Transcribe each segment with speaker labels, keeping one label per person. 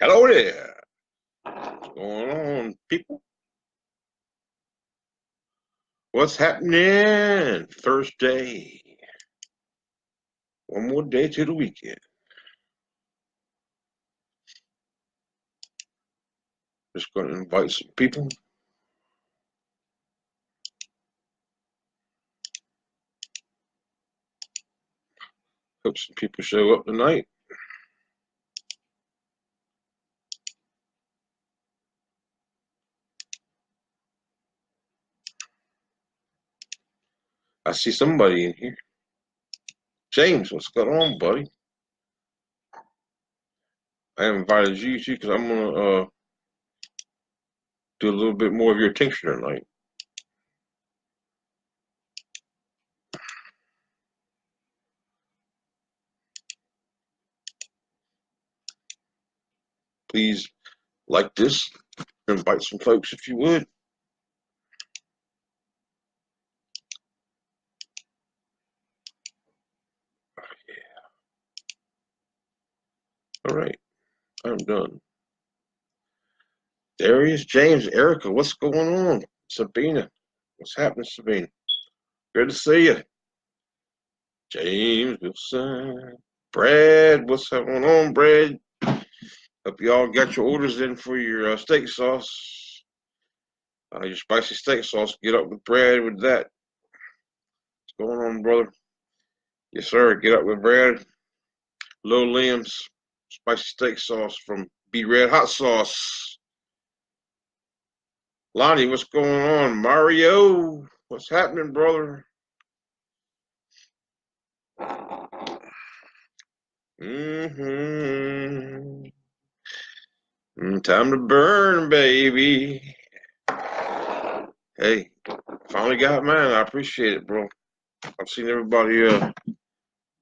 Speaker 1: Hello there. What's going on, people? What's happening? Thursday. One more day to the weekend. Just going to invite some people. Hope some people show up tonight. I see somebody in here. James, what's going on, buddy? I invited you too because I'm gonna do a little bit more of your tincture tonight. Please like this. Invite some folks if you would. All right, I'm done. Darius, James, Erica, what's going on? Sabina, what's happening, Sabina? Good to see you. James Wilson. Brad, what's going on, Brad? Hope y'all got your orders in for your steak sauce. Your spicy steak sauce. Get up with Brad with that. What's going on, brother? Yes, sir. Get up with Brad. Low limbs, spicy steak sauce from Be Red Hot Sauce. Lonnie, what's going on? Mario, what's happening, brother? Time to burn, baby. Hey, finally got mine. I appreciate it, bro. I've seen everybody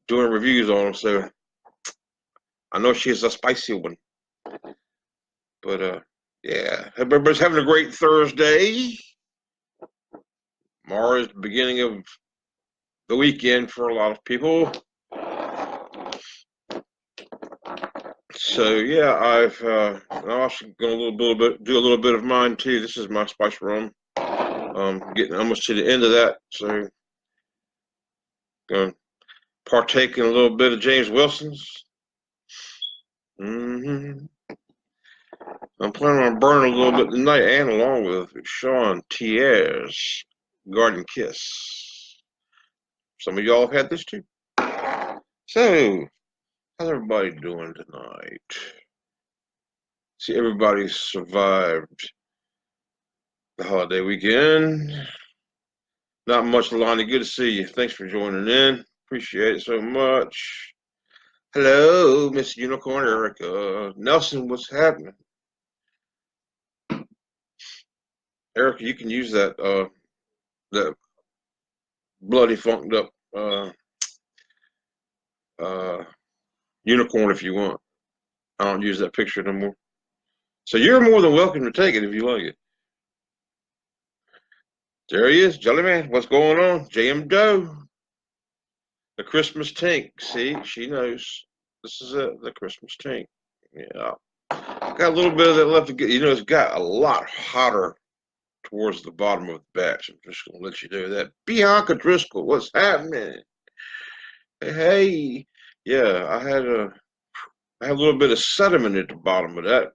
Speaker 1: doing reviews on them, so I know she's a spicy one. But yeah, everybody's having a great Thursday. Tomorrow is the beginning of the weekend for a lot of people. So yeah, I'm also going to do a little bit of mine too. This is my spice rum. Getting almost to the end of that, so going to partake in a little bit of James Wilson's. I'm planning on burning a little bit tonight, and along with Shawn, TeAir's Garden Kiss. Some of y'all have had this too. So, how's everybody doing tonight? See, everybody survived the holiday weekend. Not much, Lonnie. Good to see you. Thanks for joining in. Appreciate it so much. Hello, Miss Unicorn Erica. Nelson, what's happening? Erica, you can use that bloody funked up unicorn if you want. I don't use that picture no more. So you're more than welcome to take it if you like it. There he is, Jellyman. What's going on? JM Doe. The Christmas Tinc. See, she knows. This is it, the Christmas Tinc. Yeah. Got a little bit of that left to get. You know, it's got a lot hotter towards the bottom of the batch. I'm just going to let you know that. Bianca Driscoll, what's happening? Hey. Yeah, I had a little bit of sediment at the bottom of that.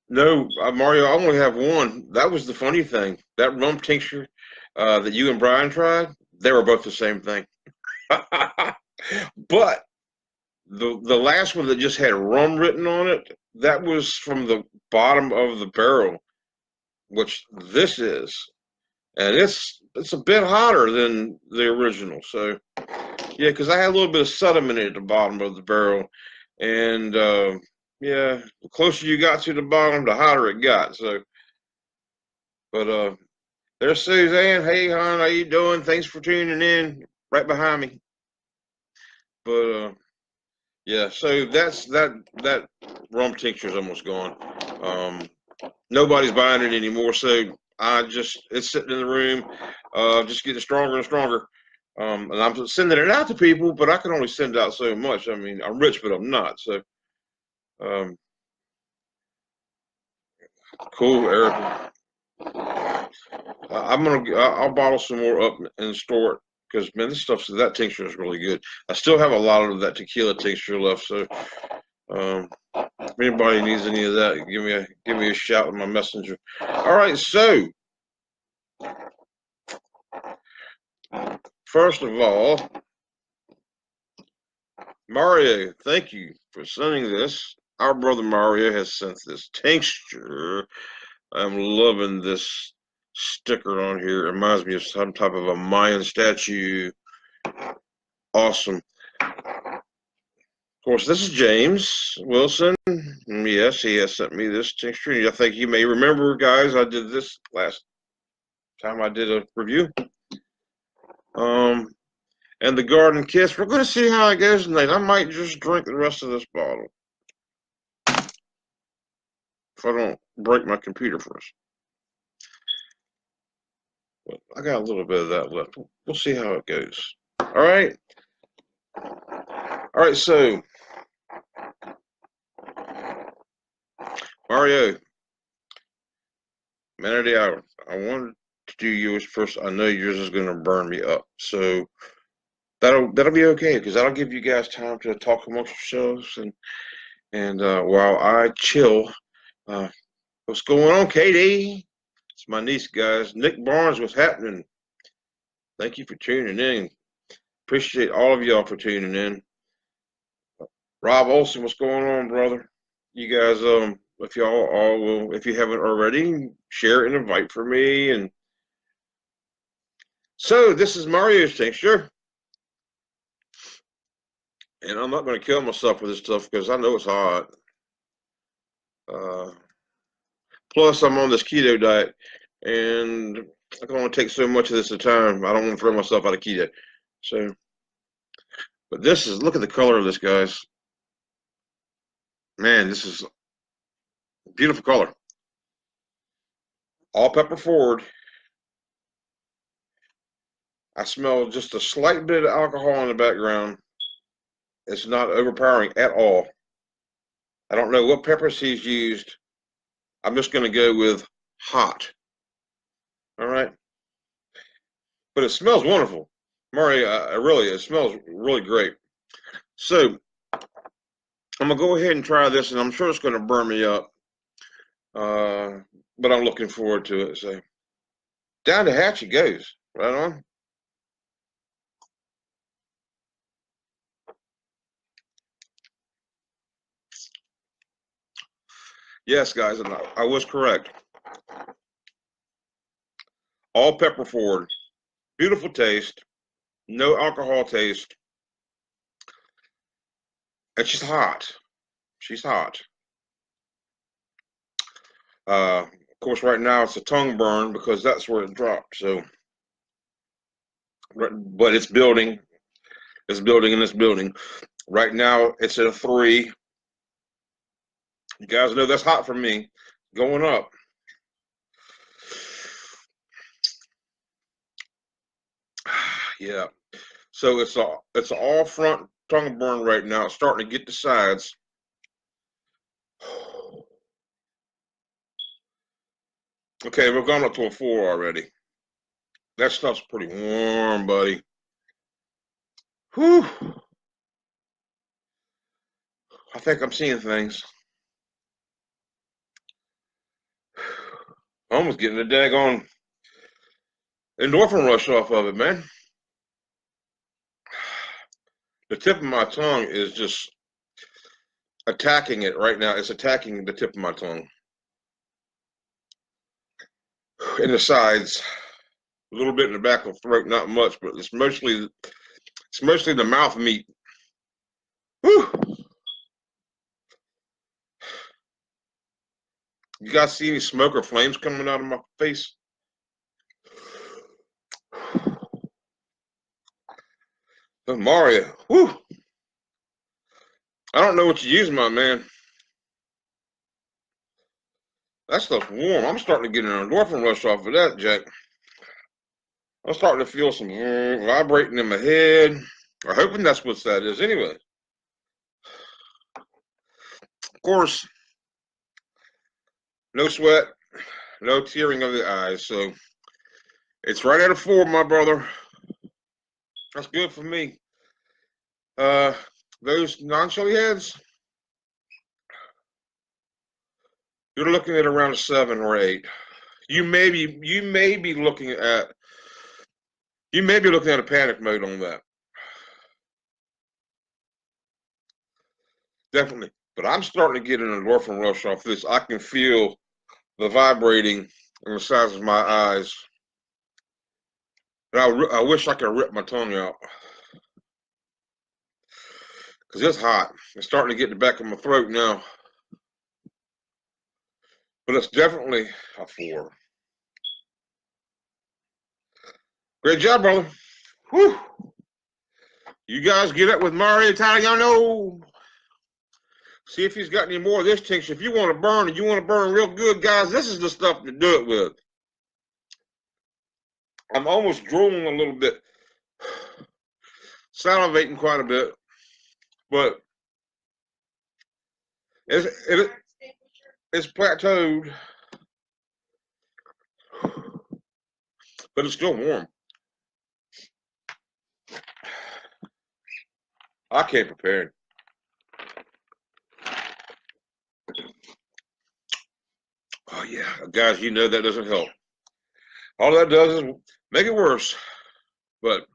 Speaker 1: No, Mario, I only have one. That was the funny thing. That rum tincture that you and Brian tried, they were both the same thing. But the last one that just had rum written on it, that was from the bottom of the barrel, which this is. And it's a bit hotter than the original. So, yeah, because I had a little bit of sediment at the bottom of the barrel. And, yeah, the closer you got to the bottom, the hotter it got. So, but there's Suzanne. Hey, hon, how you doing? Thanks for tuning in. Right behind me. But yeah, so that rum tincture is almost gone. Nobody's buying it anymore, so it's sitting in the room, just getting stronger and stronger. And I'm sending it out to people, but I can only send out so much. I mean, I'm rich, but I'm not. So, um, cool, Eric. I'll bottle some more up and store it because man, that tincture is really good. I still have a lot of that tequila tincture left. So, if anybody needs any of that, give me a shout with my messenger. All right, so first of all, Mario, thank you for sending this. Our brother Mario has sent this tincture. I'm loving this sticker on here. It reminds me of some type of a Mayan statue. Awesome. Of course, this is James Wilson. Yes, he has sent me this tincture. I think you may remember, guys, I did this last time I did a review. And the Garden Kiss. We're going to see how it goes tonight. I might just drink the rest of this bottle if I don't break my computer first. But I got a little bit of that left. We'll see how it goes. All right. All right, so Mario, man of the hour. I wanted to do yours first. I know yours is going to burn me up, so that'll be okay because that'll give you guys time to talk amongst yourselves and while I chill. What's going on, Katie? It's my niece, guys. Nick Barnes, what's happening? Thank you for tuning in. Appreciate all of y'all for tuning in. Rob Olson, what's going on, brother? You guys, if y'all all will, if you haven't already, share and invite for me. And so this is Mario's tincture. And I'm not going to kill myself with this stuff because I know it's hot. Plus, I'm on this keto diet, and I can only take so much of this at a time. I don't want to throw myself out of keto. So, but this is, look at the color of this, guys. Man, this is a beautiful color. All pepper forward. I smell just a slight bit of alcohol in the background. It's not overpowering at all. I don't know what peppers he's used. I'm just going to go with hot. All right. But it smells wonderful. Maury, it smells really great. So I'm going to go ahead and try this, and I'm sure it's going to burn me up. But I'm looking forward to it. So down the hatch it goes. Right on. Yes, guys, and I was correct. All pepper forward. Beautiful taste. No alcohol taste. And she's hot. She's hot. Of course, right now it's a tongue burn because that's where it dropped. So, but it's building. It's building and it's building. Right now it's at a 3. You guys know that's hot for me. Going up. Yeah. So it's all front tongue burn right now. It's starting to get the sides. Okay, we've gone up to a 4 already. That stuff's pretty warm, buddy. Whew. I think I'm seeing things. Almost getting a daggone endorphin rush off of it, man. The tip of my tongue is just attacking it right now. It's attacking the tip of my tongue. In the sides, a little bit in the back of the throat, not much, but it's mostly the mouth meat. Whew. You guys see any smoke or flames coming out of my face? Oh, Mario, whew. I don't know what you use, my man. That stuff's warm. I'm starting to get an endorphin rush off of that, Jack. I'm starting to feel some vibrating in my head. I'm hoping that's what that is anyway. Of course, no sweat, no tearing of the eyes. So it's right at a 4, my brother. That's good for me. Those non-chili heads, you're looking at around a 7 or 8. You may be looking at a panic mode on that. Definitely. But I'm starting to get an endorphin rush off this. I can feel the vibrating on the sides of my eyes. And I wish I could rip my tongue out. Because it's hot. It's starting to get in the back of my throat now. But it's definitely a 4. Great job, brother. Whew. You guys get up with Mario Italiano. See if he's got any more of this tincture. If you want to burn and you want to burn real good, guys, this is the stuff to do it with. I'm almost drooling a little bit. Salivating quite a bit. But it's plateaued. But it's still warm. I came prepared. Oh, yeah. Guys, you know that doesn't help. All that does is make it worse. But,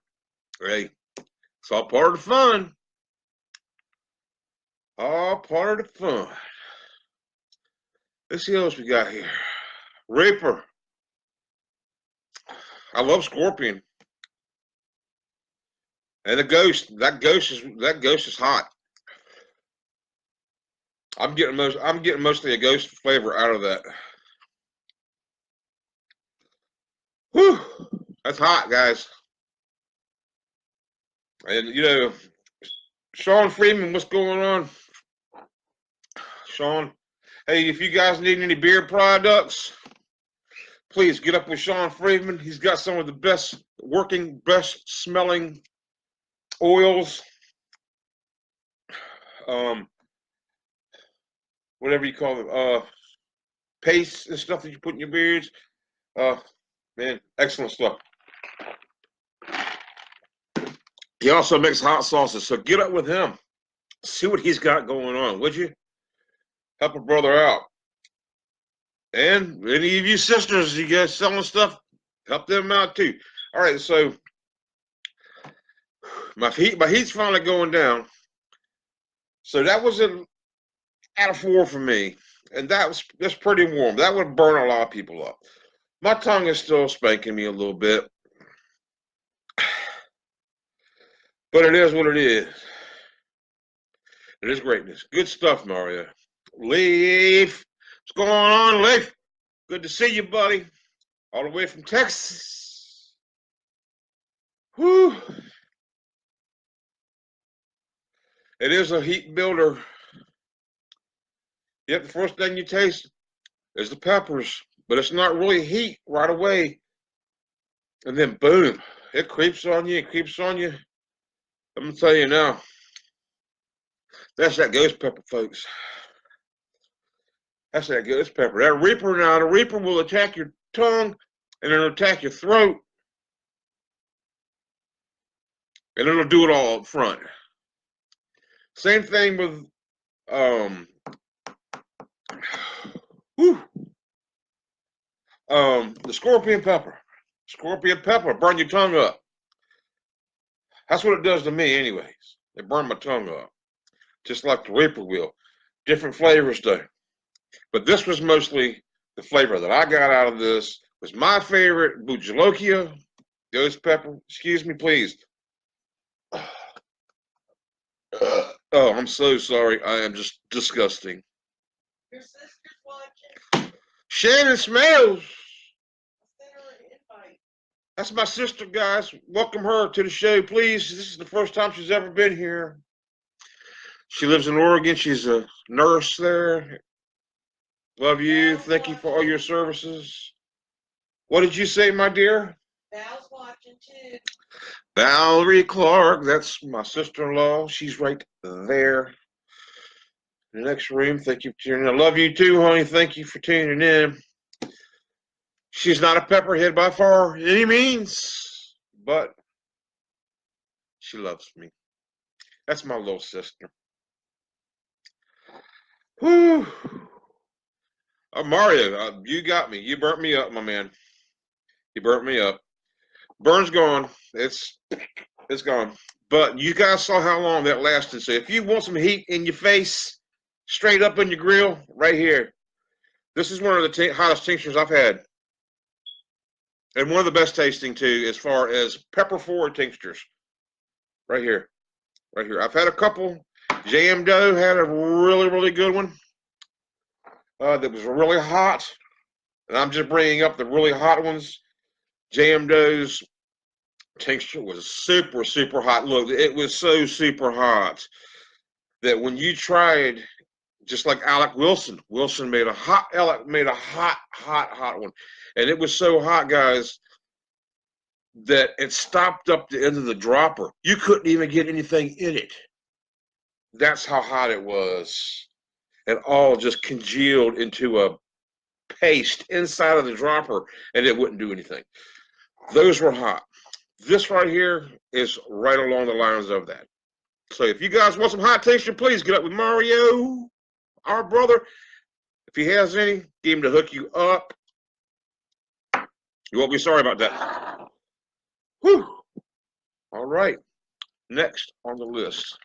Speaker 1: hey, it's all part of the fun. All part of the fun. Let's see what else we got here. Reaper. I love Scorpion. And the Ghost. That Ghost is hot. I'm getting mostly a Ghost flavor out of that. Whew. That's hot, guys. And you know, Shawn Freeman, what's going on? Shawn, hey, if you guys need any beard products, please get up with Shawn Freeman. He's got some of the best smelling oils. Whatever you call them, paste and stuff that you put in your beards. Man, excellent stuff. He also makes hot sauces, so get up with him. See what he's got going on, would you? Help a brother out. And any of you sisters, you guys selling stuff, help them out too. All right, so my heat's finally going down. So that was out of 4 for me, and that's pretty warm. That would burn a lot of people up. My tongue is still spanking me a little bit, but it is what it is. It is greatness. Good stuff, Mario. Leaf, what's going on, Leaf? Good to see you, buddy. All the way from Texas. Whew. It is a heat builder. Yep, the first thing you taste is the peppers, but it's not really heat right away. And then boom, it creeps on you, I'm gonna tell you now, that's that ghost pepper, folks. That's that ghost pepper. That Reaper now, the Reaper will attack your tongue and it'll attack your throat. And it'll do it all up front. Same thing with the scorpion pepper. Scorpion pepper burn your tongue up. That's what it does to me anyways. It burned my tongue up. Just like the Reaper will. Different flavors though. But this was mostly the flavor that I got out of this. Was my favorite Bujalokia ghost pepper. Excuse me, please. Oh, I'm so sorry. I am just disgusting. Your sister's watching. Shannon Smells. That's my sister, guys. Welcome her to the show, please. This is the first time she's ever been here. She lives in Oregon. She's a nurse there. Love you. Thank you for all your services. What did you say, my dear?
Speaker 2: Val's watching too.
Speaker 1: Valerie Clark, that's my sister-in-law. She's right there in the next room. Thank you for tuning in. I love you too, honey. Thank you for tuning in. She's not a pepperhead by far any means, but she loves me. That's my little sister. Whew. Mario, you got me. You burnt me up, my man. You burnt me up. Burn's gone. It's gone. But you guys saw how long that lasted. So if you want some heat in your face, straight up in your grill, right here. This is one of the hottest tinctures I've had. And one of the best tasting, too, as far as pepper-forward tinctures. Right here. Right here. I've had a couple. JM Doe had a really, really good one. That was really hot. And I'm just bringing up the really hot ones. JM Doe's tincture was super, super hot. Look, it was so super hot that when you tried, just like Alec Wilson made a hot one. And it was so hot, guys, that it stopped up the end of the dropper. You couldn't even get anything in it. That's how hot it was. It all just congealed into a paste inside of the dropper, and it wouldn't do anything. Those were hot. This right here is right along the lines of that. So if you guys want some hot tincture, please get up with Mario, our brother. If he has any, get him to hook you up. You won't be sorry about that. Whew. All right. Next on the list.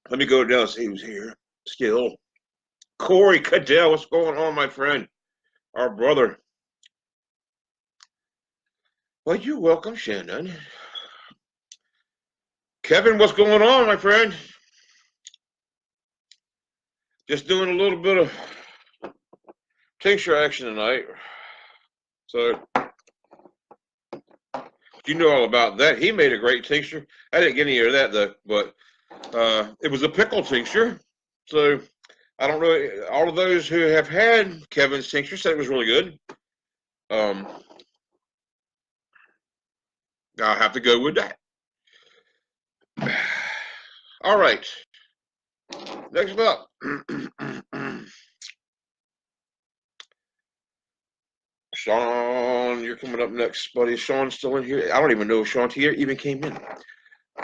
Speaker 1: Let me go down and see who's here still. Corey Cadell, what's going on, my friend? Our brother. Well, you're welcome, Shannon. Kevin, what's going on, my friend? Just doing a little bit of tincture action tonight. So, you know all about that. He made a great tincture. I didn't get any of that, though, but it was a pickle tincture. So, I don't know. All of those who have had Kevin's tincture said it was really good. I'll have to go with that. All right. Next up. Shawn, you're coming up next, buddy. Shawn's still in here. I don't even know if Shawn TeAir even came in.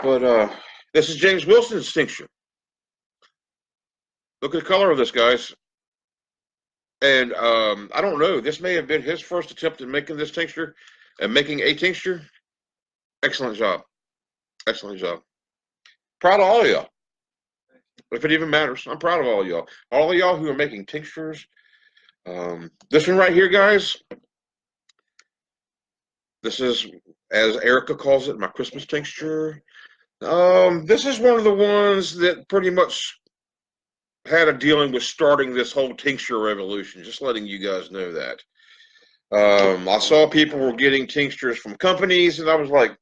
Speaker 1: But this is James Wilson's tincture. Look at the color of this, guys. And I don't know. This may have been his first attempt at making this tincture and making a tincture. Excellent job. Excellent job. Proud of all of y'all. If it even matters, I'm proud of all of y'all. All of y'all who are making tinctures. This one right here, guys. This is, as Erica calls it, my Christmas tincture. This is one of the ones that pretty much had a dealing with starting this whole tincture revolution. Just letting you guys know that. I saw people were getting tinctures from companies, and I was like,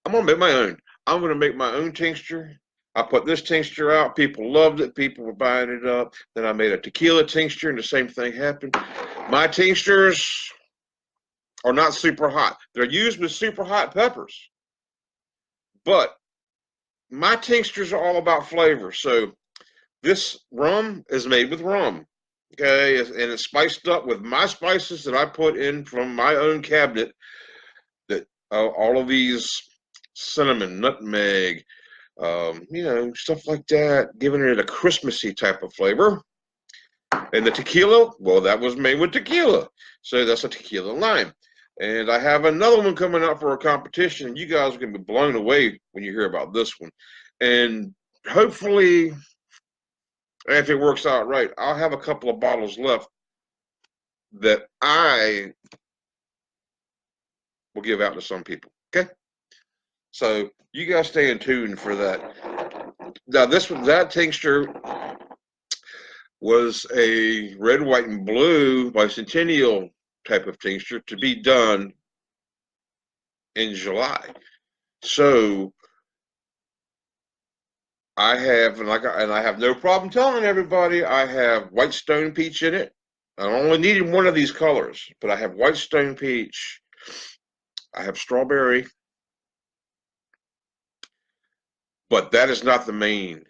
Speaker 1: I'm going to make my own. I'm going to make my own tincture. I put this tincture out. People loved it. People were buying it up. Then I made a tequila tincture, and the same thing happened. My tinctures are not super hot. They're used with super hot peppers. But my tinctures are all about flavor. So this rum is made with rum. Okay, and it's spiced up with my spices that I put in from my own cabinet. That all of these cinnamon, nutmeg, stuff like that, giving it a Christmassy type of flavor. And the tequila, well, that was made with tequila. So that's a tequila lime. And I have another one coming out for a competition, and you guys are going to be blown away when you hear about this one. And hopefully, if it works out right, I'll have a couple of bottles left that I will give out to some people. Okay? So you guys stay in tune for that. Now, that tincture was a red, white, and blue bicentennial type of tincture to be done in July. So I have, and I have no problem telling everybody, I have white stone peach in it. I only needed one of these colors, but I have white stone peach. I have strawberry, but that is not the main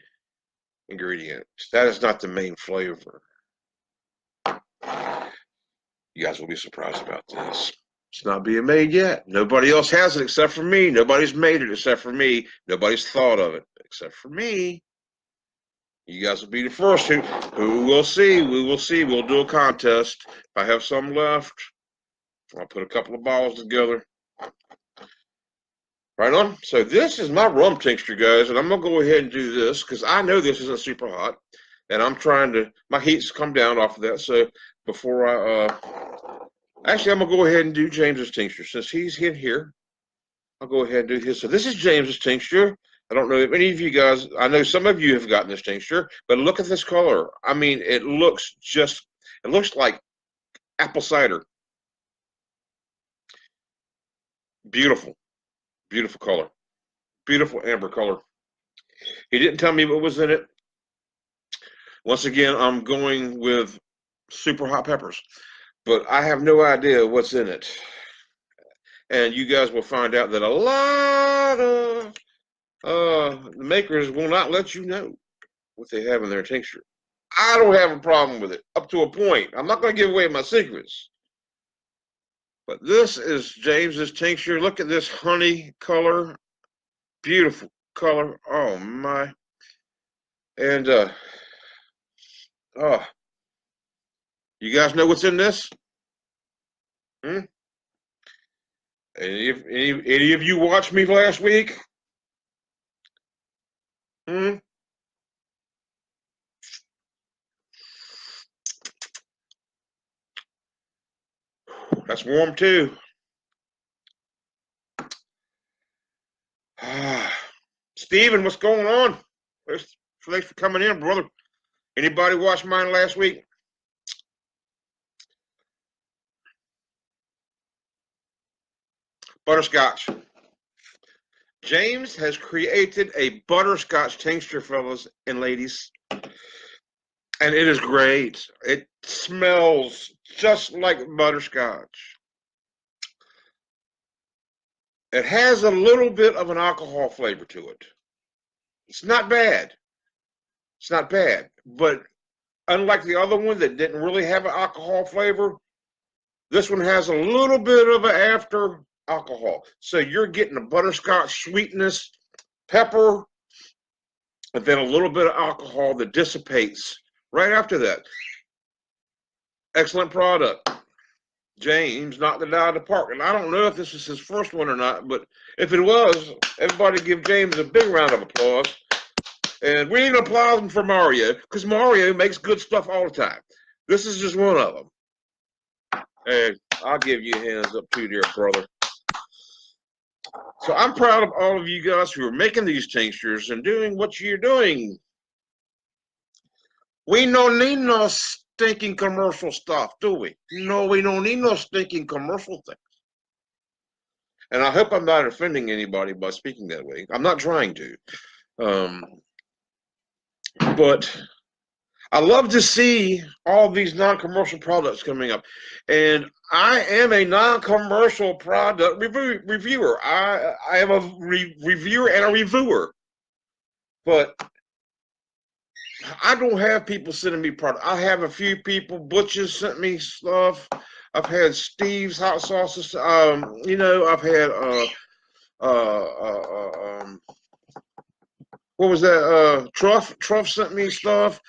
Speaker 1: ingredient. That is not the main flavor. You guys will be surprised about this. It's not being made yet. Nobody else has it except for me. Nobody's made it except for me. Nobody's thought of it except for me. You guys will be the first. Who will see? We will see. We'll do a contest. If I have some left, I'll put a couple of bottles together. Right on. So this is my rum tincture, guys, and I'm gonna go ahead and do this because I know this isn't super hot, and I'm trying to. My heat's come down off of that. So before actually, I'm gonna go ahead and do James's tincture since he's in here. I'll go ahead and do his. So this is James's tincture. I don't know if any of you guys. I know some of you have gotten this tincture, but look at this color. I mean, it looks just. It looks like apple cider. Beautiful, beautiful color. Beautiful amber color. He didn't tell me what was in it. Once again, I'm going with super hot peppers, but I have no idea what's in it. And you guys will find out that a lot of the makers will not let you know what they have in their tincture. I don't have a problem with it up to a point. I'm not going to give away my secrets. But this is James's tincture. Look at this honey color. Beautiful color. Oh my. And oh, you guys know what's in this? Hmm? Any of you watched me last week? Hmm? That's warm too. Steven, what's going on? Thanks for coming in, brother. Anybody watch mine last week? Butterscotch. James has created a butterscotch tincture, fellas and ladies. And it is great. It smells just like butterscotch. It has a little bit of an alcohol flavor to it. It's not bad. It's not bad. But unlike the other one that didn't really have an alcohol flavor, this one has a little bit of an after alcohol. So you're getting a butterscotch sweetness, pepper, and then a little bit of alcohol that dissipates right after that. Excellent product. James knocked it out of the park. And I don't know if this is his first one or not, but if it was, everybody give James a big round of applause. And we need applause for Mario, because Mario makes good stuff all the time. This is just one of them. And I'll give you hands up too, dear brother. So I'm proud of all of you guys who are making these tinctures and doing what you're doing. We don't need no stinking commercial stuff, do we? No, we don't need no stinking commercial things. And I hope I'm not offending anybody by speaking that way. I'm not trying to. But I love to see all these non-commercial products coming up. And I am a non-commercial product reviewer. I am a reviewer and a reviewer. But I don't have people sending me product. I have a few people. Butchers sent me stuff. I've had Steve's hot sauces. I've had what was that? Truff sent me stuff.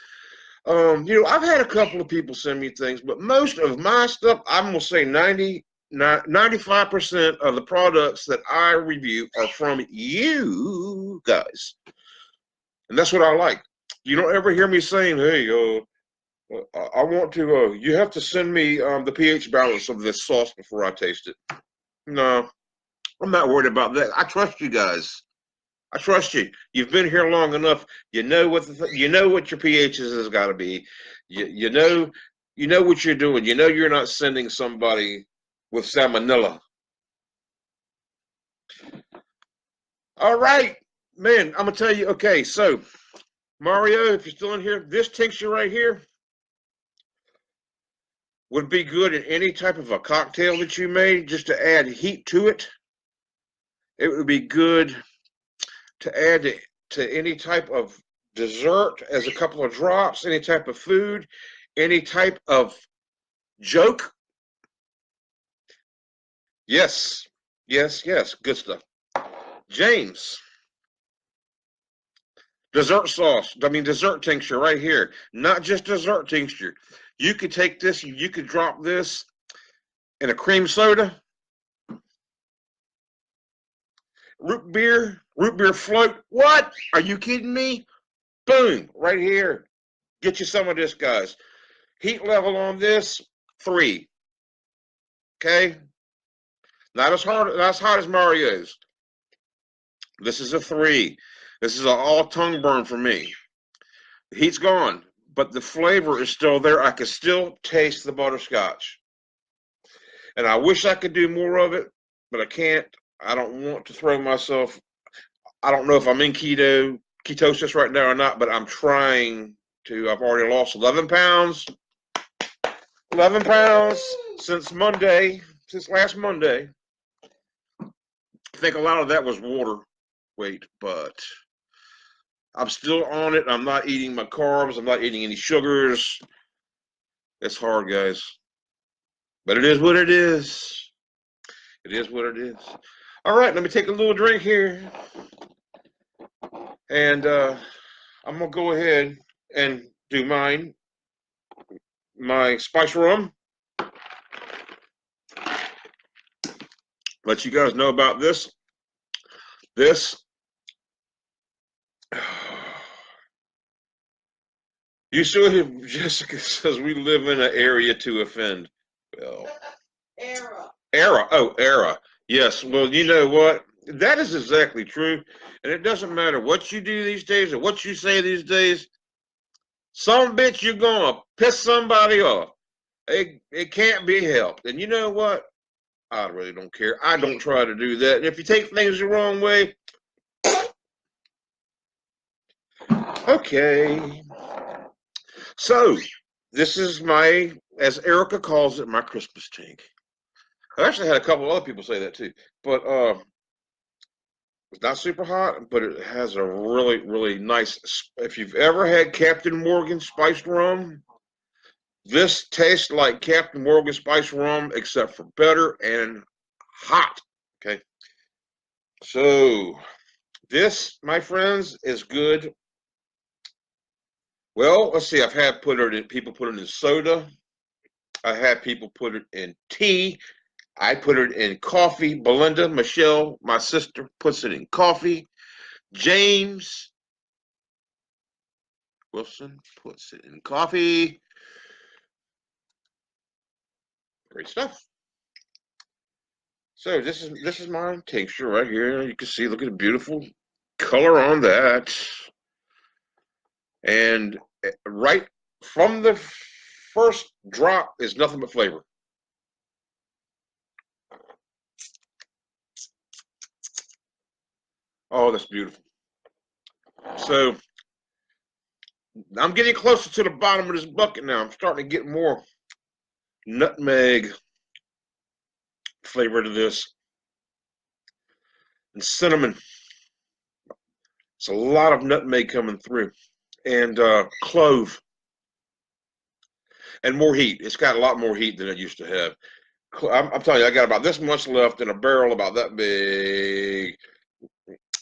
Speaker 1: I've had a couple of people send me things, but most of my stuff, I'm gonna say 95% of the products that I review are from you guys, and that's what I like. You don't ever hear me saying, "Hey, I want to. You have to send me the pH balance of this sauce before I taste it." No, I'm not worried about that. I trust you guys. I trust you. You've been here long enough. You know what you know what your pHs has got to be. You know what you're doing. You know you're not sending somebody with salmonella. All right, man. I'm gonna tell you. Okay, so Mario, if you're still in here, this tincture right here, Would be good in any type of a cocktail that you made, just to add heat to it. It would be good to add to any type of dessert as a couple of drops, any type of food, any type of joke. Yes, yes, yes, good stuff. James, dessert sauce. I mean, dessert tincture right here. Not just dessert tincture. You could take this, you could drop this in a cream soda, root beer float. What? Are you kidding me? Boom, right here. Get you some of this, guys. Heat level on this, 3. Okay? Not as hot as Mario's. This is a 3. This is an all tongue burn for me. The heat's gone, but the flavor is still there. I can still taste the butterscotch. And I wish I could do more of it, but I can't. I don't want to throw myself. I don't know if I'm in ketosis right now or not, but I'm trying to. I've already lost 11 pounds. 11 pounds since last Monday. I think a lot of that was water weight, but I'm still on it. I'm not eating my carbs. I'm not eating any sugars. It's hard, guys. But it is what it is. It is what it is. All right, let me take a little drink here. And I'm going to go ahead and do my spice rum. Let you guys know about this. You saw him, Jessica says we live in an area to offend. Well, era. Oh, era. Yes. Well, you know what? That is exactly true. And it doesn't matter what you do these days or what you say these days. Some bitch, you're going to piss somebody off. It can't be helped. And you know what? I really don't care. I don't try to do that. And if you take things the wrong way, okay. So, this is my, as Erica calls it, my Christmas tank. I actually had a couple other people say that too. But it's not super hot, but it has a really, really nice. If you've ever had Captain Morgan spiced rum, this tastes like Captain Morgan spiced rum, except for better and hot. Okay. So, this, my friends, is good. Well, let's see. I've had people put it in soda. I had people put it in tea. I put it in coffee. Belinda, Michelle, my sister, puts it in coffee. James Wilson puts it in coffee. Great stuff. So this is my tincture right here. You can see, look at the beautiful color on that. And right from the first drop is nothing but flavor. Oh, that's beautiful. So I'm getting closer to the bottom of this bucket now. I'm starting to get more nutmeg flavor to this. And cinnamon. It's a lot of nutmeg coming through. And clove. And more heat. It's got a lot more heat than it used to have. I'm telling you, I got about this much left in a barrel about that big.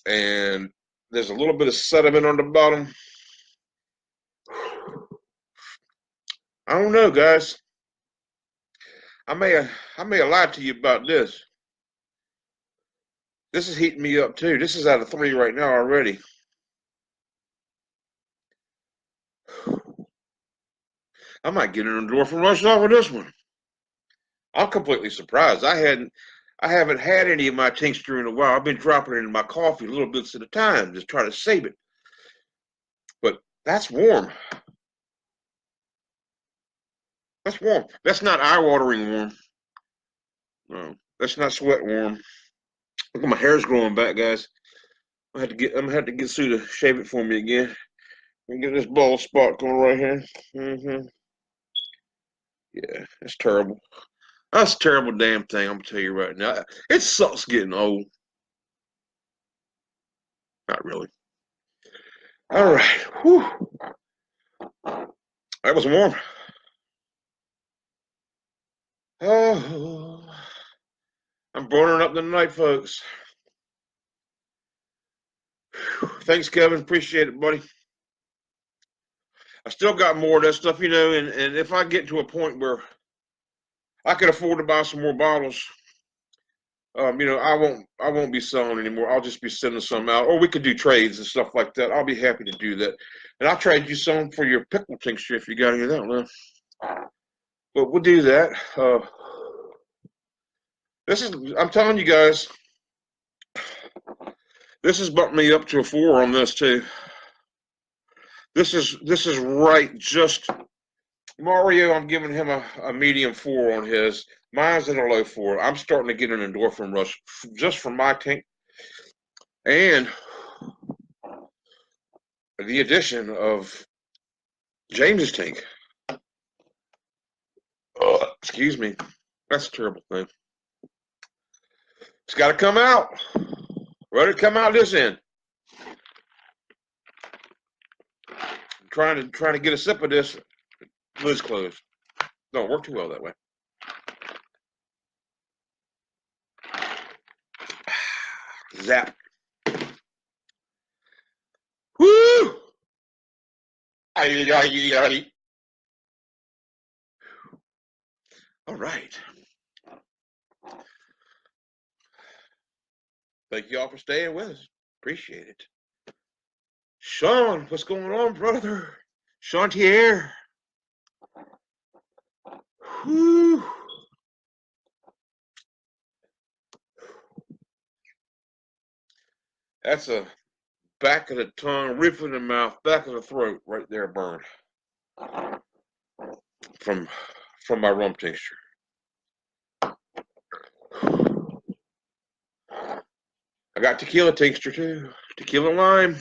Speaker 1: And there's a little bit of sediment on the bottom. I don't know, guys. I may have lied to you about this. This is heating me up too. This is out of 3 right now already. I might get an endorphin rush off of this one. I'm completely surprised. I haven't had any of my tincture in a while. I've been dropping it in my coffee little bits at a time, just try to save it. But that's warm. That's warm. That's not eye-watering warm. No, that's not sweat warm. Look, my hair's growing back, guys. I'm gonna have to get Sue to shave it for me again. And get this bald spot going right here. Yeah, it's terrible. That's a terrible damn thing. I'm gonna tell you right now. It sucks getting old. Not really. All right. Whew. That was warm. Oh, I'm burning up the night, folks. Thanks, Kevin. Appreciate it, buddy. I still got more of that stuff, and if I get to a point where I can afford to buy some more bottles, I won't be selling anymore. I'll just be sending some out, or we could do trades and stuff like that. I'll be happy to do that, and I'll trade you some for your pickle tincture if you got any of that, man. But we'll do that. I'm telling you guys, this has bumped me up to a 4 on this too. This is right. Just Mario, I'm giving him a medium 4 on his. Mine's at a low 4. I'm starting to get an endorphin rush just from my tank and the addition of James's tank. Excuse me. That's a terrible thing. It's got to come out. Ready to come out this end. I'm trying to get a sip of this. Lid's closed. Don't work too well that way. Zap. Woo! Ay, ay, ay. All right. Thank y'all for staying with us. Appreciate it. Shawn, what's going on, brother? Shawn TeAir. Whew. That's a back of the tongue, roof of the mouth, back of the throat, right there, burn from my rum tincture. I got tequila tincture too. Tequila lime.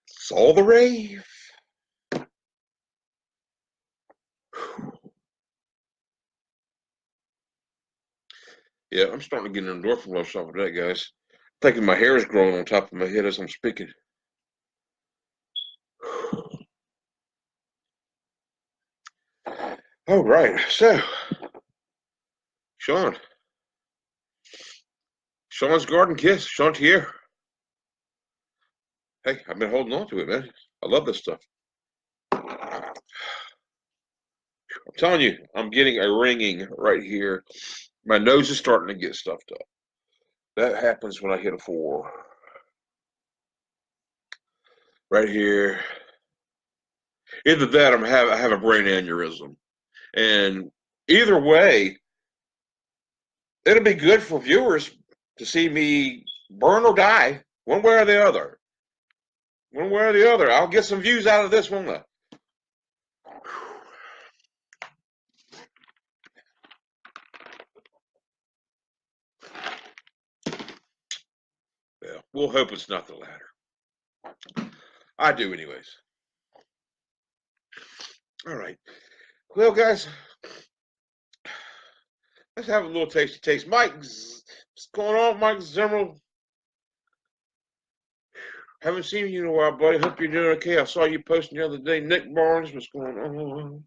Speaker 1: It's all the rave. Yeah, I'm starting to get an endorphin rush off of that, guys. I'm thinking my hair is growing on top of my head as I'm speaking. All right, so Shawn's Garden Kiss, Shawn TeAir. Hey, I've been holding on to it, man. I love this stuff. I'm telling you, I'm getting a ringing right here. My nose is starting to get stuffed up. That happens when I hit a 4. Right here. Either that or I have a brain aneurysm. And either way, it'll be good for viewers to see me burn or die, one way or the other. One way or the other. I'll get some views out of this, won't I? Well, we'll hope it's not the latter. I do, anyways. All right. Well, guys, let's have a little tasty taste. Mike, what's going on, Mike Zimmerl? Haven't seen you in a while, buddy. Hope you're doing okay. I saw you posting the other day. Nick Barnes, what's going on?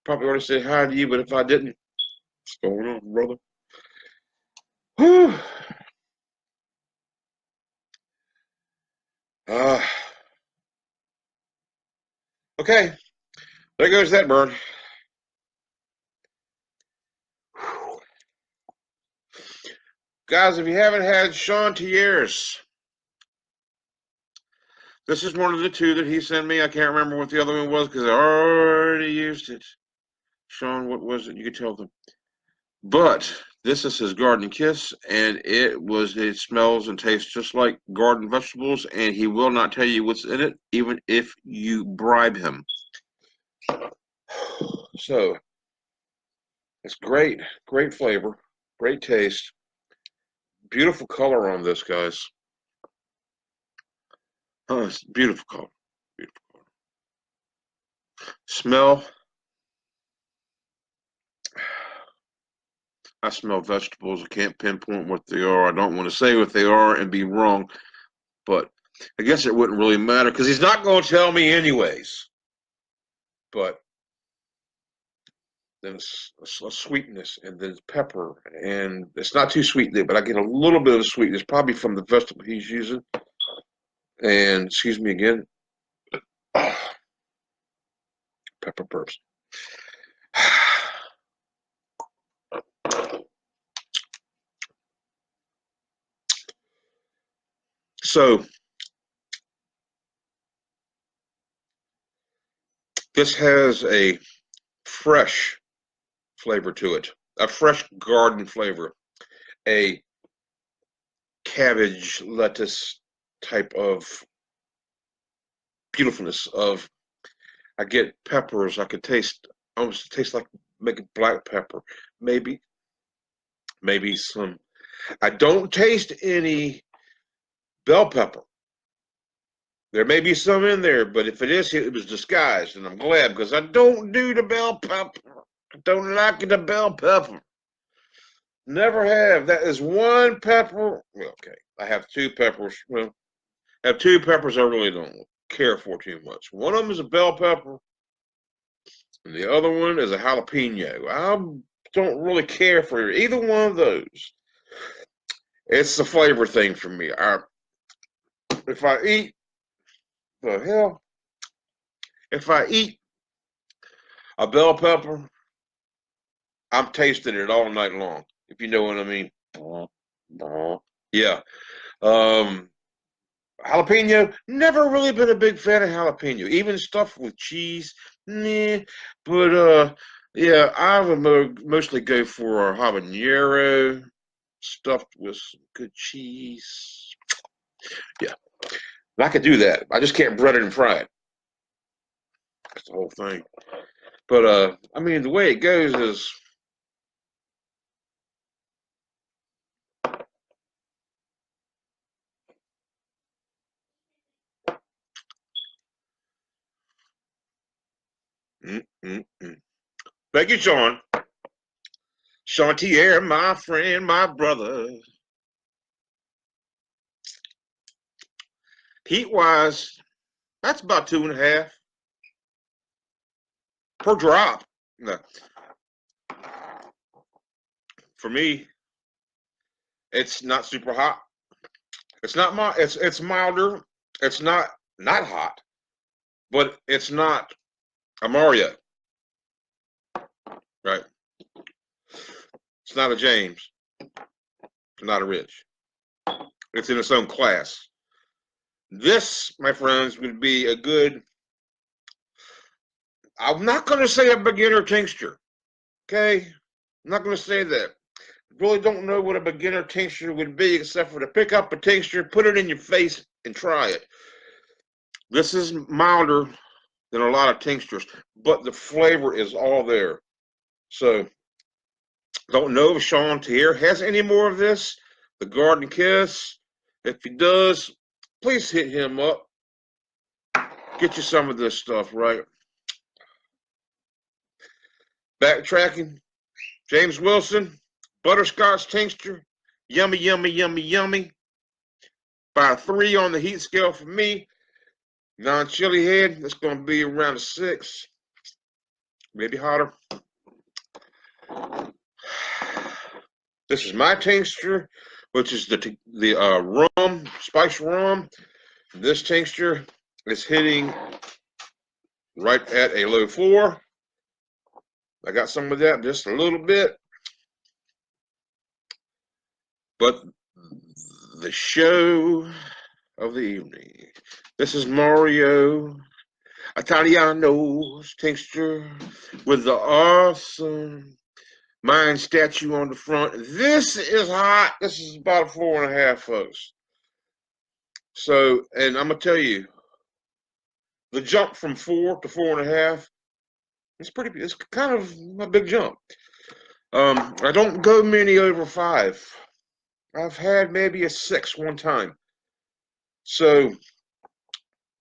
Speaker 1: Probably already said hi to you, but if I didn't, what's going on, brother? Whew. Uh, okay, there goes that burn. Guys, if you haven't had Shawn TeAir's, this is one of the 2 that he sent me. I can't remember what the other one was because I already used it. Shawn, what was it? You could tell them. But this is his Garden Kiss, and it smells and tastes just like garden vegetables, and he will not tell you what's in it, even if you bribe him. So, it's great. Great flavor. Great taste. Beautiful color on this, guys. Oh, it's beautiful color. Beautiful color. Smell. I smell vegetables. I can't pinpoint what they are. I don't want to say what they are and be wrong, but I guess it wouldn't really matter because he's not going to tell me anyways. But then it's a sweetness, and then pepper, and it's not too sweet there, but I get a little bit of sweetness, probably from the vegetable he's using. And excuse me again, pepper burst. So this has a fresh flavor to it, a fresh garden flavor, a cabbage lettuce type of beautifulness of. I get peppers. I could taste almost taste like making black pepper. Maybe some. I don't taste any bell pepper. There may be some in there, but if it is, it was disguised, and I'm glad because I don't do the bell pepper. I don't like the bell pepper. Never have. That is one pepper. Well, okay, I have two peppers. Well, I have two peppers I really don't care for too much. One of them is a bell pepper, and the other one is a jalapeno. I don't really care for either one of those. It's the flavor thing for me. If I eat the hell, if I eat a bell pepper, I'm tasting it all night long. If you know what I mean. Yeah. Um, Jalapeno, never really been a big fan of jalapeno. Even stuff with cheese, meh. But yeah, I would mostly go for a habanero stuffed with some good cheese. Yeah, I could do that. I just can't bread it and fry it. That's the whole thing. But I mean, the way it goes is. Mm-mm-mm. Thank you, Shawn. Shawn TeAir, my friend, my brother. Heat wise, that's about 2.5 per drop. No, for me, it's not super hot. It's not it's milder. It's not hot, but it's not a Mario, right? It's not a James, not a Rich. It's in its own class. This, my friends, would be a good. I'm not going to say a beginner tincture. Okay, I'm not going to say that. Really don't know what a beginner tincture would be except for to pick up a tincture, put it in your face, and try it. This is milder than a lot of tinctures, but the flavor is all there. So, don't know if Shawn TeAir has any more of this. The Garden Kiss. If he does, please hit him up. Get you some of this stuff, right? Backtracking. James Wilson, butterscotch tincture. Yummy, yummy, yummy, yummy. By a 3 on the heat scale for me. Non-chili head, it's going to be around a 6. Maybe hotter. This is my tincture, which is the rum, spiced rum. This tincture is hitting right at a low 4. I got some of that, just a little bit. But the show of the evening. This is Mario Italiano's tincture with the awesome Mind statue on the front. This is hot. This is about a 4.5, folks. So, and I'm gonna tell you, the jump from 4 to 4.5, it's kind of a big jump. I don't go many over 5. I've had maybe a 6 one time. So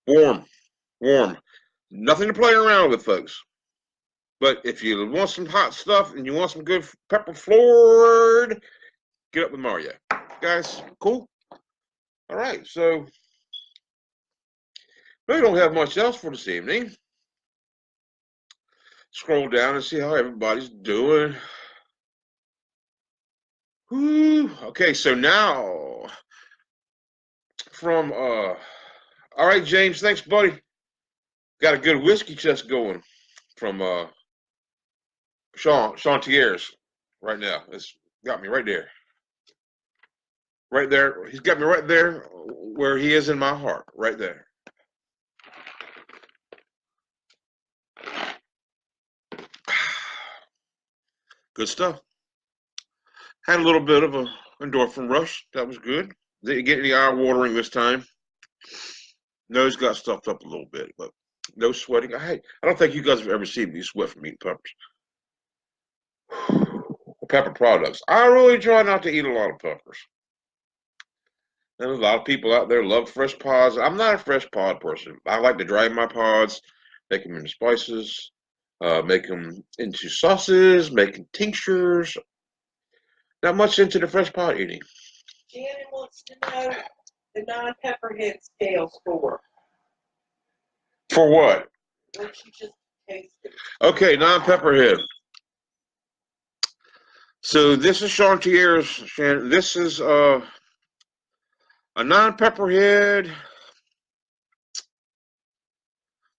Speaker 1: warm, warm. Nothing to play around with, folks. But if you want some hot stuff and you want some good pepper floored, get up with Mario. Guys, cool? All right, so we don't have much else for this evening. Scroll down and see how everybody's doing. Whew. Okay, so now from all right, James, thanks, buddy. Got a good whiskey chest going from Shawn TeAir's right now. It's got me right there. Right there. He's got me right there where he is in my heart. Right there. Good stuff. Had a little bit of a endorphin rush. That was good. Didn't get any eye watering this time. Nose got stuffed up a little bit, but no sweating. I don't think you guys have ever seen me sweat from eating peppers. Pepper products. I really try not to eat a lot of peppers. And a lot of people out there love fresh pods. I'm not a fresh pod person. I like to dry my pods, make them into spices, make them into sauces, making tinctures. Not much into the fresh pod eating.
Speaker 2: Shannon wants to know the non-pepperhead scale score.
Speaker 1: For what?
Speaker 2: What you just tasted.
Speaker 1: Okay, non-pepperhead. So this is Shawn TeAir's. Shannon. This is a non-pepperhead.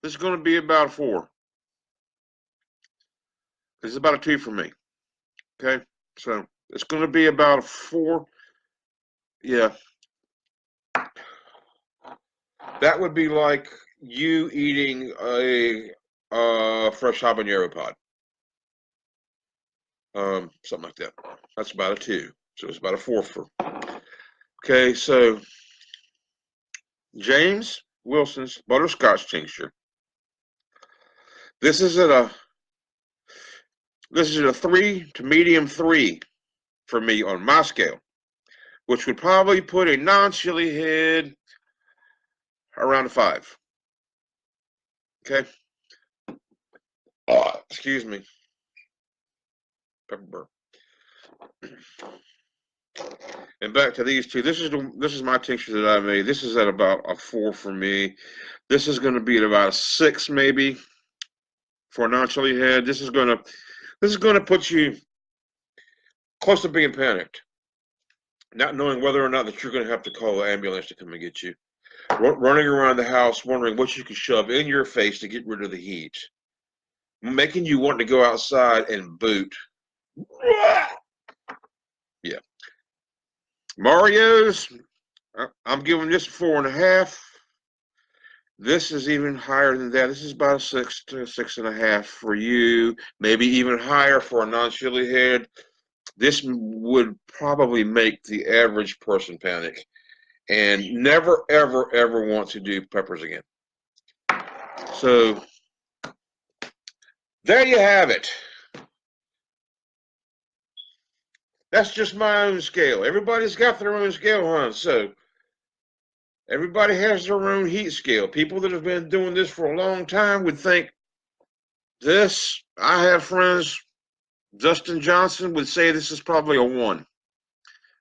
Speaker 1: This is going to be about a 4. This is about a 2 for me. Okay, so it's going to be about a 4. Yeah. That would be like you eating a fresh habanero pod. Something like that. That's about a 2. So it's about a 4 for. Okay, so James Wilson's butterscotch tincture. This is at a 3 to medium 3 for me on my scale, which would probably put a non-chili head around a 5. Okay. Oh, excuse me. Pepper burr. And back to these two. This is my tincture that I made. This is at about a 4 for me. This is going to be at about a 6 maybe for a non-chili head. This is going to put you close to being panicked, not knowing whether or not that you're going to have to call the ambulance to come and get you. Running around the house wondering what you can shove in your face to get rid of the heat, making you want to go outside and boot. Yeah. Mario's, I'm giving this a 4.5. This is even higher than that. This is about a 6 to 6.5 for you, maybe even higher for a non-chili head. This would probably make the average person panic and never, ever, ever want to do peppers again. So there you have it. That's just my own scale. Everybody's got their own scale, huh? So everybody has their own heat scale. People that have been doing this for a long time would think this. I have friends, Dustin Johnson would say this is probably a 1.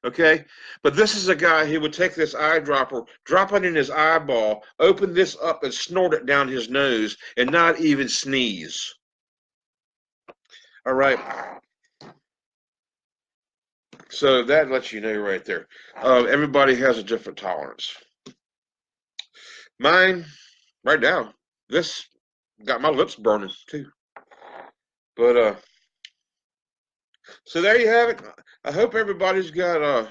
Speaker 1: Okay, but this is a guy who would take this eyedropper, drop it in his eyeball, open this up and snort it down his nose and not even sneeze. All right. So that lets you know right there. Everybody has a different tolerance. Mine, right now, this got my lips burning too. But so there you have it. I hope everybody's got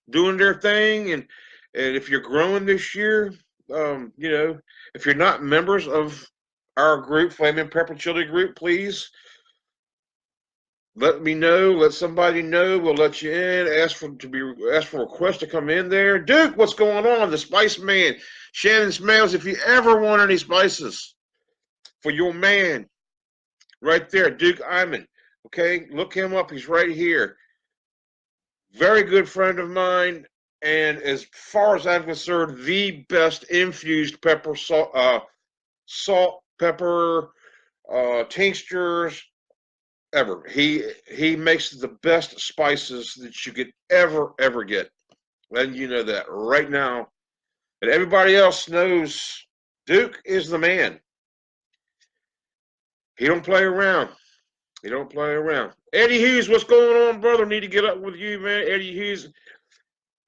Speaker 1: doing their thing, and if you're growing this year, if you're not members of our group, Flaming Pepper Chili Group, please let me know. Let somebody know. We'll let you in. Ask for a request to come in there. Duke, what's going on? The Spice Man, Shannon Smells. If you ever want any spices for your man, right there, Duke Iman. Okay, look him up. He's right here. Very good friend of mine, and as far as I'm concerned, the best infused pepper salt, pepper, tinctures ever. He makes the best spices that you could ever get. Letting you know that right now. And everybody else knows Duke is the man. He don't play around. He don't play around. Eddie Hughes, what's going on, brother? Need to get up with you, man. Eddie Hughes,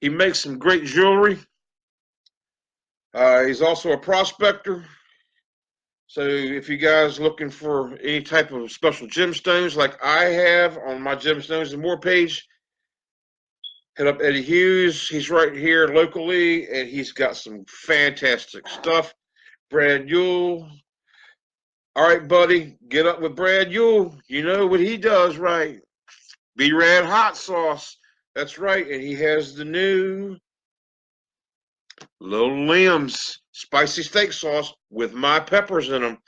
Speaker 1: he makes some great jewelry. He's also a prospector. So if you guys looking for any type of special gemstones like I have on my Gemstones and More page, hit up Eddie Hughes. He's right here locally, and he's got some fantastic stuff. Brad Yule. All right, buddy, get up with Brad Yule. You know what he does, right? B-Rad hot sauce. That's right, and he has the new Little Limbs spicy steak sauce with my peppers in them.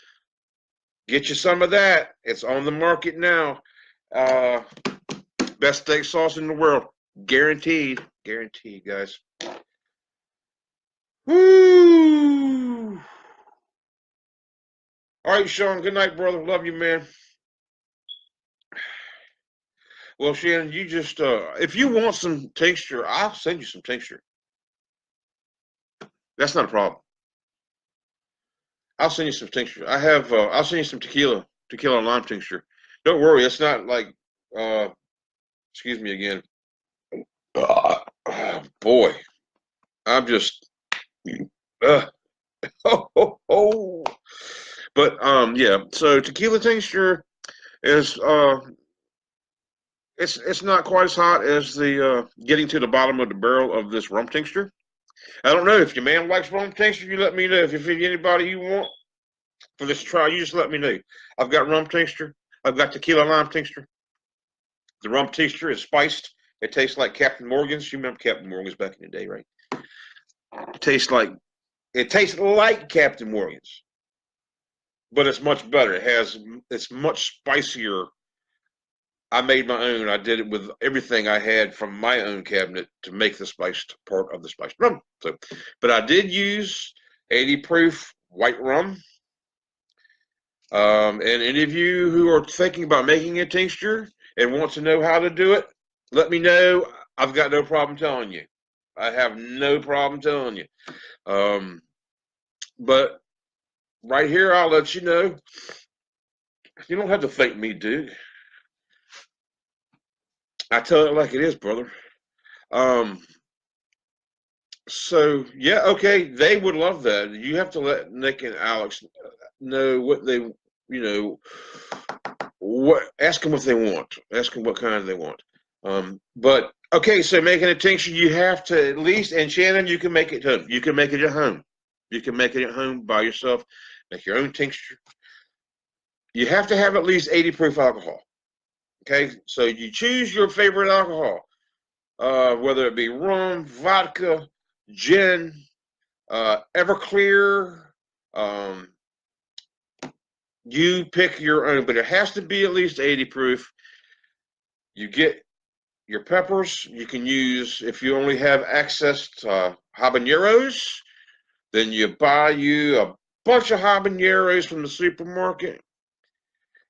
Speaker 1: Get you some of that. It's on the market now. Uh, best steak sauce in the world. Guaranteed. Guaranteed, guys. Woo! All right, Shawn. Good night, brother. Love you, man. Well, Shannon, you just, if you want some tincture, I'll send you some tincture. That's not a problem. I'll send you some tincture. I'll send you some tequila and lime tincture. Don't worry, it's not like, excuse me again. Boy, I'm just, uh, oh. But, yeah, so tequila tincture is, it's not quite as hot as the, getting to the bottom of the barrel of this rum tincture. I don't know if your man likes rum tincture. You let me know. If anybody you want for this trial, you just let me know. I've got rum tincture. I've got tequila lime tincture. The rum tincture is spiced. It tastes like Captain Morgan's. You remember Captain Morgan's back in the day, right? It tastes like Captain Morgan's, but it's much better. It's much spicier. I made my own. I did it with everything I had from my own cabinet to make the spiced part of the spiced rum. So, but I did use 80 proof white rum. And any of you who are thinking about making a tincture and want to know how to do it, let me know. I've got no problem telling you. I have no problem telling you. But right here, I'll let you know. You don't have to thank me, dude. I tell it like it is, brother. Um, so yeah, okay, they would love that. You have to let Nick and Alex know what they, ask them what they want. Ask them what kind they want. But okay, so making a tincture, you have to at least, and Shannon, you can make it home. You can make it at home. You can make it at home by yourself. Make your own tincture. You have to have at least 80 proof alcohol. Okay, so you choose your favorite alcohol, whether it be rum, vodka, gin, Everclear. Um, you pick your own, but it has to be at least 80 proof. You get your peppers. You can use, if you only have access to habaneros, then you buy you a bunch of habaneros from the supermarket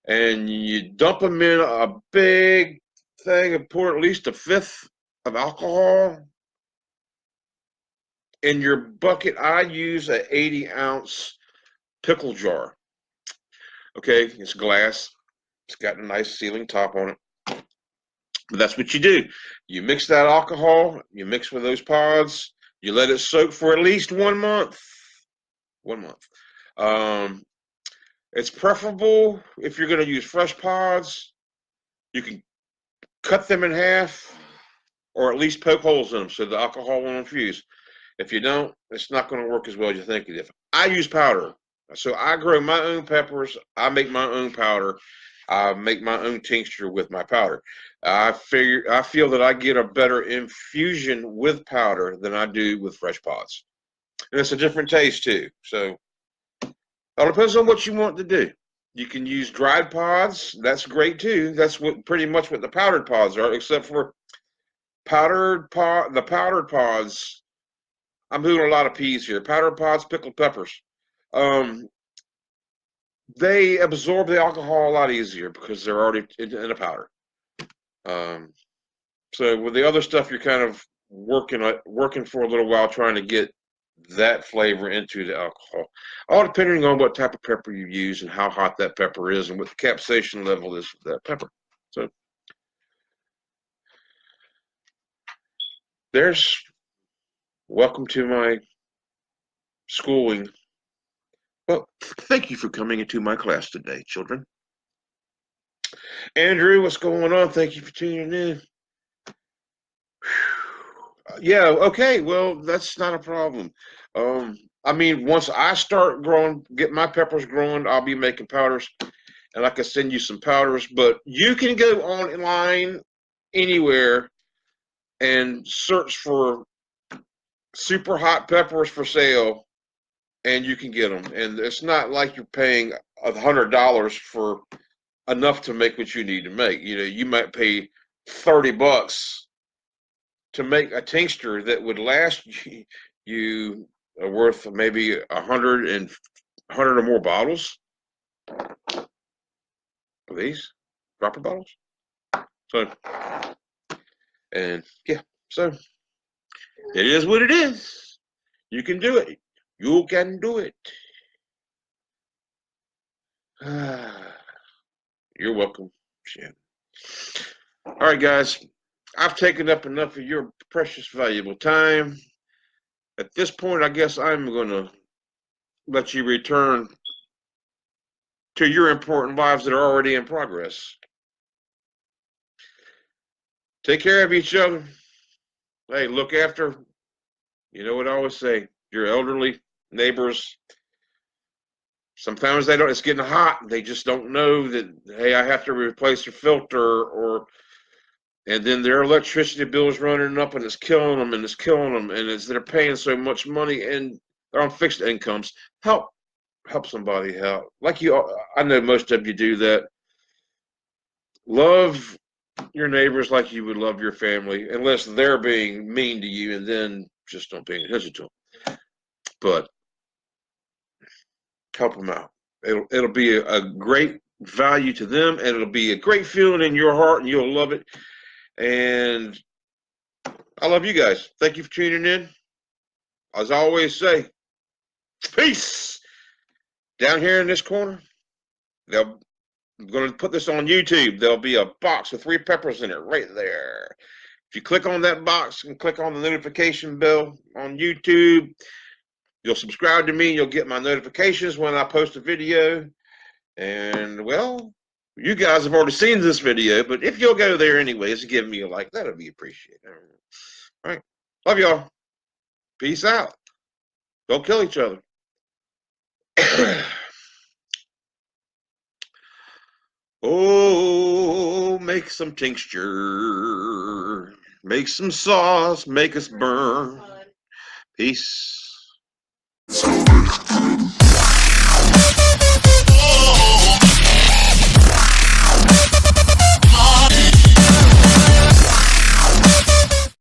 Speaker 1: and you dump them in a big thing and pour at least a fifth of alcohol in your bucket. I use an 80-ounce pickle jar. Okay, it's glass. It's got a nice sealing top on it. But that's what you do. You mix that alcohol, you mix with those pods, you let it soak for at least 1 month. 1 month. It's preferable if you're going to use fresh pods. You can cut them in half or at least poke holes in them so the alcohol won't infuse. If you don't, it's not going to work as well as you think it is. I use powder. So I grow my own peppers. I make my own powder. I make my own tincture with my powder. I feel that I get a better infusion with powder than I do with fresh pods. And it's a different taste too. So it all depends on what you want to do. You can use dried pods. That's great too. That's pretty much what the powdered pods are, except for the powdered pods. I'm doing a lot of peas here. Powdered pods, pickled peppers. they absorb the alcohol a lot easier because they're already in a powder. So with the other stuff, you're kind of working for a little while trying to get that flavor into the alcohol. All depending on what type of pepper you use and how hot that pepper is and what the capsaicin level is for that pepper. So there's welcome to my schooling. Well, thank you for coming into my class today, children. Andrew, what's going on? Thank you for tuning in. Yeah, okay. Well, that's not a problem. I mean, once I start growing, get my peppers growing, I'll be making powders, and I can send you some powders. But you can go online anywhere and search for super hot peppers for sale, and you can get them. And it's not like you're paying $100 for enough to make what you need to make. You know, you might pay $30 to make a tincture that would last you worth maybe 100 or more bottles of these dropper bottles. So, and yeah, so it is what it is. You can do it. You can do it. You're welcome, Shannon. All right, guys. I've taken up enough of your precious, valuable time. At this point, I guess I'm going to let you return to your important lives that are already in progress. Take care of each other. Hey, look after, you know what I always say, your elderly neighbors. Sometimes they don't, it's getting hot. They just don't know that, hey, I have to replace your filter, or, and then their electricity bill is running up and it's killing them and it's killing them. And it's, they're paying so much money and they're on fixed incomes. Help somebody out. Like you, I know most of you do that. Love your neighbors like you would love your family, unless they're being mean to you, and then just don't pay attention to them. But help them out. It'll be a great value to them, and it'll be a great feeling in your heart, and you'll love it. And I love you guys. Thank you for tuning in. As I always say, peace. Down here in this corner, I'm going to put this on YouTube. There'll be a box with 3 peppers in it right there. If you click on that box and click on the notification bell on YouTube, you'll subscribe to me. You'll get my notifications when I post a video. And, well, you guys have already seen this video, but if you'll go there anyways and give me a like, that'll be appreciated. All right. Love y'all. Peace out. Don't kill each other. Oh, make some tincture. Make some sauce. Make us burn. Peace.